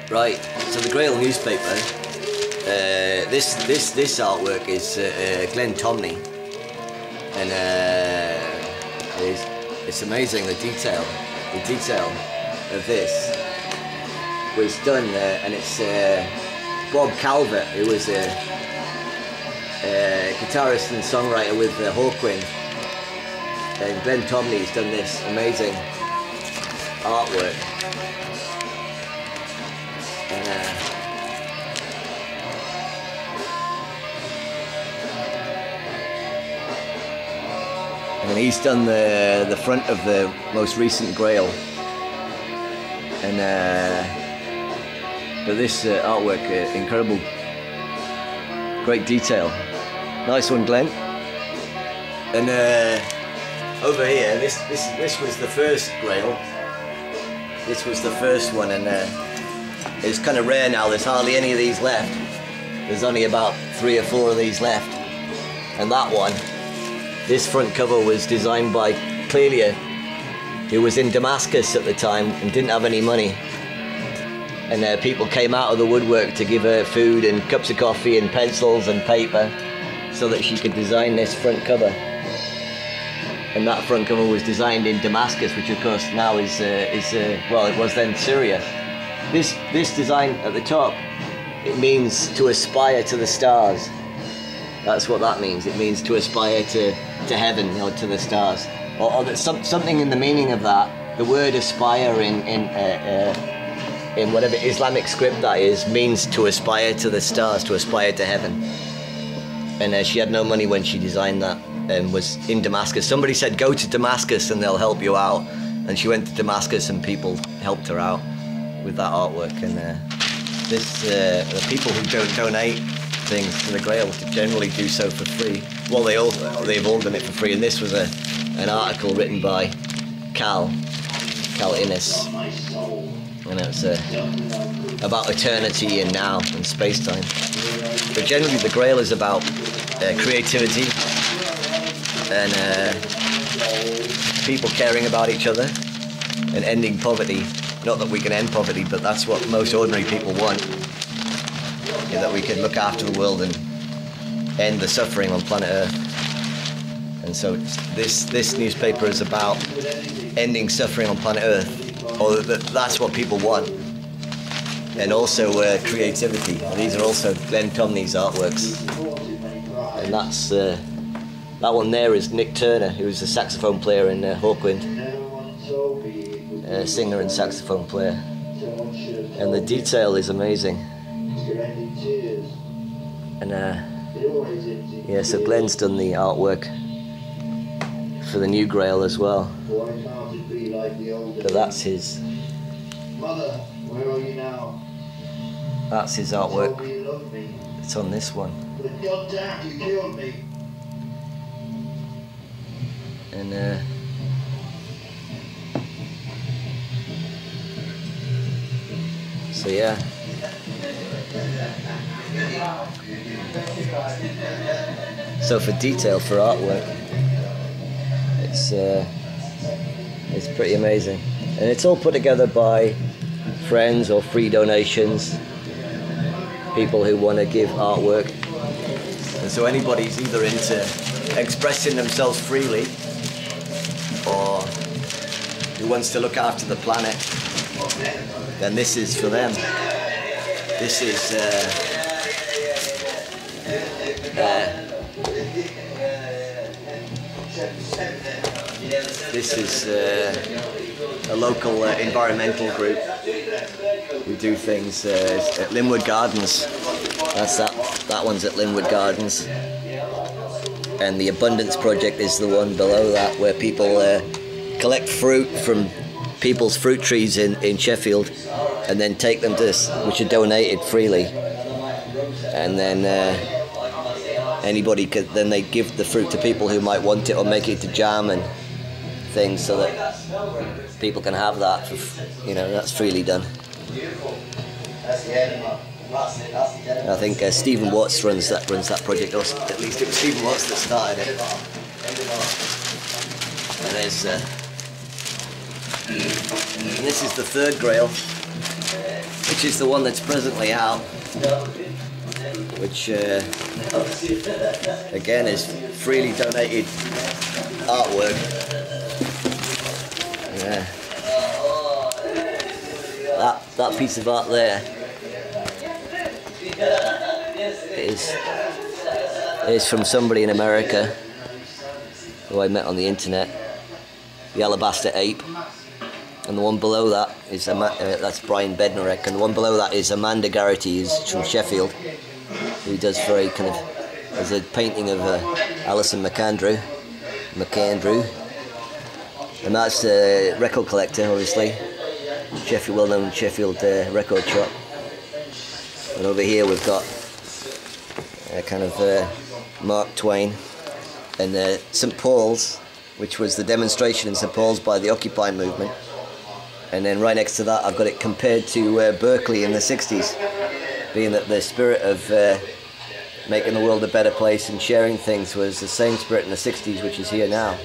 Right, so the Grail newspaper, this artwork is Glenn Tomney, and it's amazing the detail of this was done, and it's Bob Calvert, who was a guitarist and songwriter with Hawkwind, and Glenn Tomney's done this amazing artwork. And he's done the front of the most recent Grail, and but this artwork, incredible, great detail. Nice one, Glenn. And over here, this was the first Grail. This was the first one, and it's kind of rare now. There's hardly any of these left. There's only about 3 or 4 of these left. And that one, this front cover was designed by Clelia, who was in Damascus at the time and didn't have any money. And people came out of the woodwork to give her food and cups of coffee and pencils and paper so that she could design this front cover. And that front cover was designed in Damascus, which of course now is well, it was then Syria. This design at the top, it means to aspire to the stars. That's what that means. It means to aspire to heaven, or to the stars, or something in the meaning of that. The word aspire in whatever Islamic script that is means to aspire to the stars, to aspire to heaven. And she had no money when she designed that, and was in Damascus. Somebody said, go to Damascus and they'll help you out. And she went to Damascus and people helped her out with that artwork. And the people who don't donate things to the Grail generally do so for free. Well, they've all done it for free. And this was an article written by Cal Innes, and it's about eternity and now and space-time. But generally the Grail is about creativity and people caring about each other and ending poverty. Not that we can end poverty, but that's what most ordinary people want. Yeah, that we can look after the world and end the suffering on planet Earth. And so this newspaper is about ending suffering on planet Earth, or that's what people want. And also creativity. And these are also Glenn Tomney's artworks. And that's that one there is Nick Turner, who was a saxophone player in Hawkwind, singer and saxophone player. And the detail is amazing. And yeah, so Glenn's done the artwork for the new Grail as well. But that's his. Mother, where are you now? That's his artwork. It's on this one. But goddamn, you killed me. And so yeah. So for detail, for artwork, it's pretty amazing, and it's all put together by friends or free donations, people who want to give artwork. And so anybody's either into expressing themselves freely or who wants to look after the planet, then this is for them. This is a local environmental group who do things at Linwood Gardens. That's that one's at Linwood Gardens. And the Abundance Project is the one below that, where people collect fruit from people's fruit trees in Sheffield and then take them to, which are donated freely. And then anybody could, then they give the fruit to people who might want it, or make it to jam and things, so that people can have that for, you know, that's freely done. I think Stephen Watts runs that project, or at least it was Stephen Watts that started it. And there's and this is the third Grail. which is the one that's presently out, which again is freely donated artwork. Yeah. That piece of art there is from somebody in America who I met on the internet, the Alabaster Ape, and the one below that is that's Brian Bednarek, and the one below that is Amanda Garrity, who's from Sheffield, who does very kind of, there's a painting of Alison McAndrew, and that's a record collector, obviously, Sheffield, well-known Sheffield record shop. And over here we've got kind of Mark Twain and St Paul's, which was the demonstration in St Paul's by the Occupy movement. And then right next to that I've got it compared to Berkeley in the 60s, being that the spirit of making the world a better place and sharing things was the same spirit in the 60s which is here now,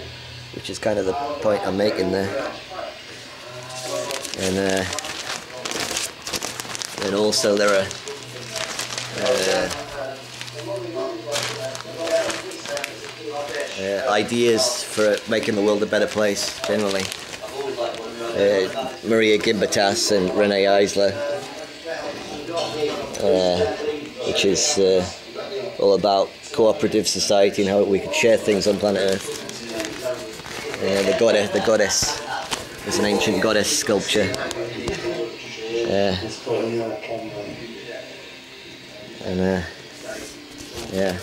which is kind of the point I'm making there. And also there are ideas for making the world a better place generally. Maria Gimbatas and Renee Eisler, which is all about cooperative society and how we could share things on planet Earth. The goddess is an ancient goddess sculpture. Yeah.